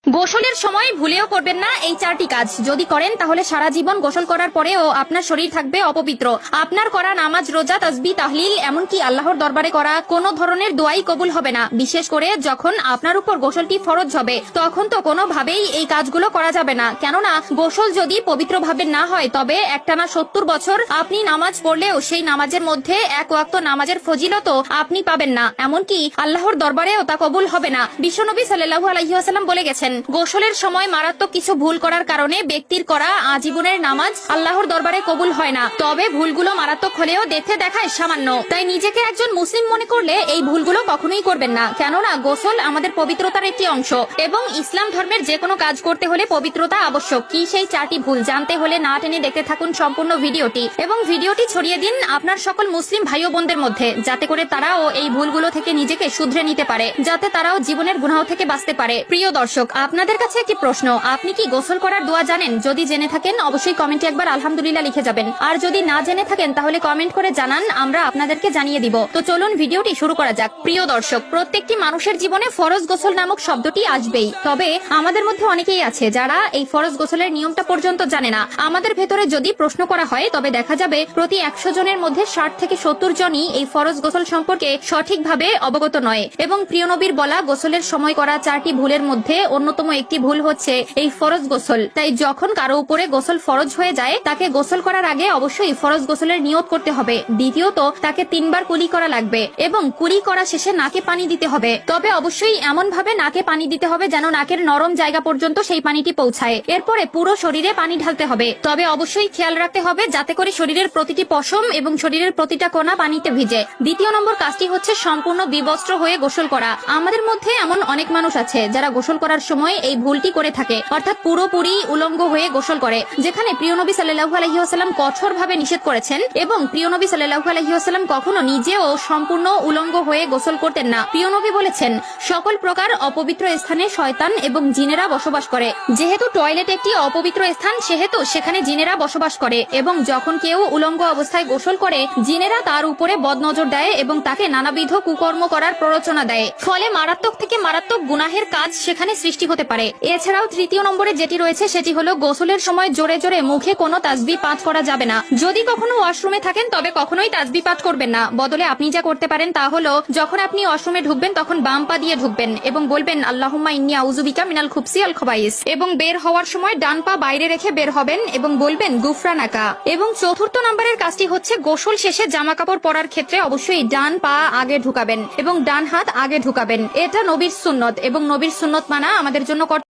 গোসলের সময় ভুলেও করবেন না এই চারটি কাজ। যদি করেন তাহলে সারা জীবন গোসল করার পরেও আপনার শরীর থাকবে অপবিত্র। আপনার করা নামাজ, রোজা, তাসবিহ, তাহলিল, এমনকি আল্লাহর দরবারে করা কোনো ধরনের দোয়াই কবুল হবে না। বিশেষ করে যখন আপনার উপর গোসলটি ফরজ হবে, তখন তো কোনোভাবেই এই কাজগুলো করা যাবে না। কেননা গোসল যদি পবিত্রভাবে না হয়, তবে একটানা 70 বছর আপনি নামাজ পড়লেও সেই নামাজের মধ্যে এক ওয়াক্ত নামাজের ফজিলত আপনি পাবেন না, এমনকি আল্লাহর দরবারেও তা কবুল হবে না। বিশ্বনবী সাল্লাল্লাহু আলাইহি ওয়াসাল্লাম বলে গেছেন, গোসলের সময় মারাত্মক কিছু ভুল করার কারণে ব্যক্তির করা আজীবনের নামাজ আল্লাহর দরবারে কবুল হয় না। তবে ভুলগুলো মারাত্মক হলেও দেখতে দেখায় সামান্য, তাই নিজেকে একজন মুসলিম মনে করলে এই ভুলগুলো কখনোই করবেন না। কেননা গোসল আমাদের পবিত্রতার একটি অংশ এবং ইসলাম ধর্মের যে কোনো কাজ করতে হলে পবিত্রতা আবশ্যক। কি সেই চারটি ভুল জানতে হলে না টেনে দেখতে থাকুন সম্পূর্ণ ভিডিওটি এবং ভিডিওটি ছড়িয়ে দিন আপনার সকল মুসলিম ভাই ও বোনদের মধ্যে, যাতে করে তারাও এই ভুলগুলো থেকে নিজেকে শুধরে নিতে পারে, যাতে তারাও জীবনের গুনাহ থেকে বাঁচতে পারে। প্রিয় দর্শক, আপনাদের কাছে একটি প্রশ্ন, আপনি কি গোসল করার দোয়া জানেন? যদি জেনে থাকেন অবশ্যই কমেন্টে একবার আলহামদুলিল্লাহ লিখে যাবেন, আর যদি না জেনে থাকেন তাহলে কমেন্ট করে জানান, আমরা আপনাদেরকে জানিয়ে দিব। তো চলুন ভিডিওটি শুরু করা যাক। প্রিয় দর্শক, প্রত্যেকটি মানুষের জীবনে ফরজ গোসল নামক শব্দটি আসবেই। তবে আমাদের মধ্যে অনেকেই আছে যারা এই ফরজ গোসলের নিয়মটা পর্যন্ত জানে না। আমাদের ভেতরে যদি প্রশ্ন করা হয়, তবে দেখা যাবে প্রতি 100 জনের মধ্যে 60 থেকে 70 জনই এই ফরজ গোসল সম্পর্কে সঠিকভাবে অবগত নয়। এবং প্রিয় নবীর বলা গোসলের সময় করা 4টি ভুলের মধ্যে অন্যতম একটি ভুল হচ্ছে এই ফরজ গোসল। তাই যখন কারো উপরে গোসল ফরজ হয়ে যায়, তাকে গোসল করার আগে অবশ্যই ফরজ গোসলের নিয়ত করতে হবে। দ্বিতীয়ত, তাকে 3 বার কুলি করা লাগবে এবং কুলি করা শেষে নাকে পানি দিতে হবে। তবে অবশ্যই এমন ভাবে নাকে পানি দিতে হবে যেন নাকের নরম জায়গা পর্যন্ত সেই পানিটি পৌঁছায়। এরপরে পুরো শরীরে পানি ঢালতে হবে। তবে অবশ্যই খেয়াল রাখতে হবে যাতে করে শরীরের প্রতিটি পশম এবং শরীরের প্রতিটা কণা পানিতে ভিজে। দ্বিতীয় নম্বর কাজটি হচ্ছে সম্পূর্ণ বিবস্ত্র হয়ে গোসল করা। আমাদের মধ্যে এমন অনেক মানুষ আছে যারা গোসল করার সময় এই ভুলটি করে থাকে, অর্থাৎ পুরোপুরি উলঙ্গ হয়ে গোসল করে, যেখানে প্রিয় নবী সাল্লাল্লাহু আলাইহি ওয়াসাল্লাম কঠোরভাবে নিষেধ করেছেন। এবং প্রিয় নবী সাল্লাল্লাহু আলাইহি ওয়াসাল্লাম কখনো নিজেও সম্পূর্ণ উলঙ্গ হয়ে গোসল করতেন না। প্রিয় নবী বলেছেন, সকল প্রকার অপবিত্র স্থানে শয়তান এবং জিনেরা বসবাস করে। যেহেতু টয়লেট একটি অপবিত্র স্থান, সেহেতু সেখানে জিনেরা বসবাস করে এবং যখন কেউ উলঙ্গ অবস্থায় গোসল করে, জিনেরা তার উপরে বদনজর দেয় এবং তাকে নানাবিধ কুকর্ম করার প্ররোচনা দেয়। ফলে মারাত্মক থেকে মারাত্মক গুনাহের কাজ সেখানে সৃষ্টি হতে পারে। এছাড়াও তৃতীয় নম্বরে যেটি রয়েছে সেটি হলো গোসলের সময় জোরে জোরে মুখে কোনো তাসবিহ পাঠ করা যাবে না। যদি কখনো ওয়াশরুমে থাকেন তবে কখনোই তাসবিহ পাঠ করবেন না। বদলে আপনি যা করতে পারেন তা হলো, যখন আপনি ওয়াশরুমে ঢুকবেন তখন বাম পা দিয়ে ঢুকবেন এবং বলবেন আল্লাহুম্মা ইন্নী আউযু বিকা মিনাল খুবসি ওয়াল খবাইস, এবং বের হওয়ার সময় ডান পা বাইরে রেখে বের হবেন এবং বলবেন গুফরানাকা। এবং চতুর্থ নম্বরের কাজটি হচ্ছে গোসল শেষে জামা কাপড় পরার ক্ষেত্রে অবশ্যই ডান পা আগে ঢুকাবেন এবং ডান হাত আগে ঢুকাবেন। এটা নবীর সুন্নত এবং নবীর সুন্নত মানা আমাদের জন্য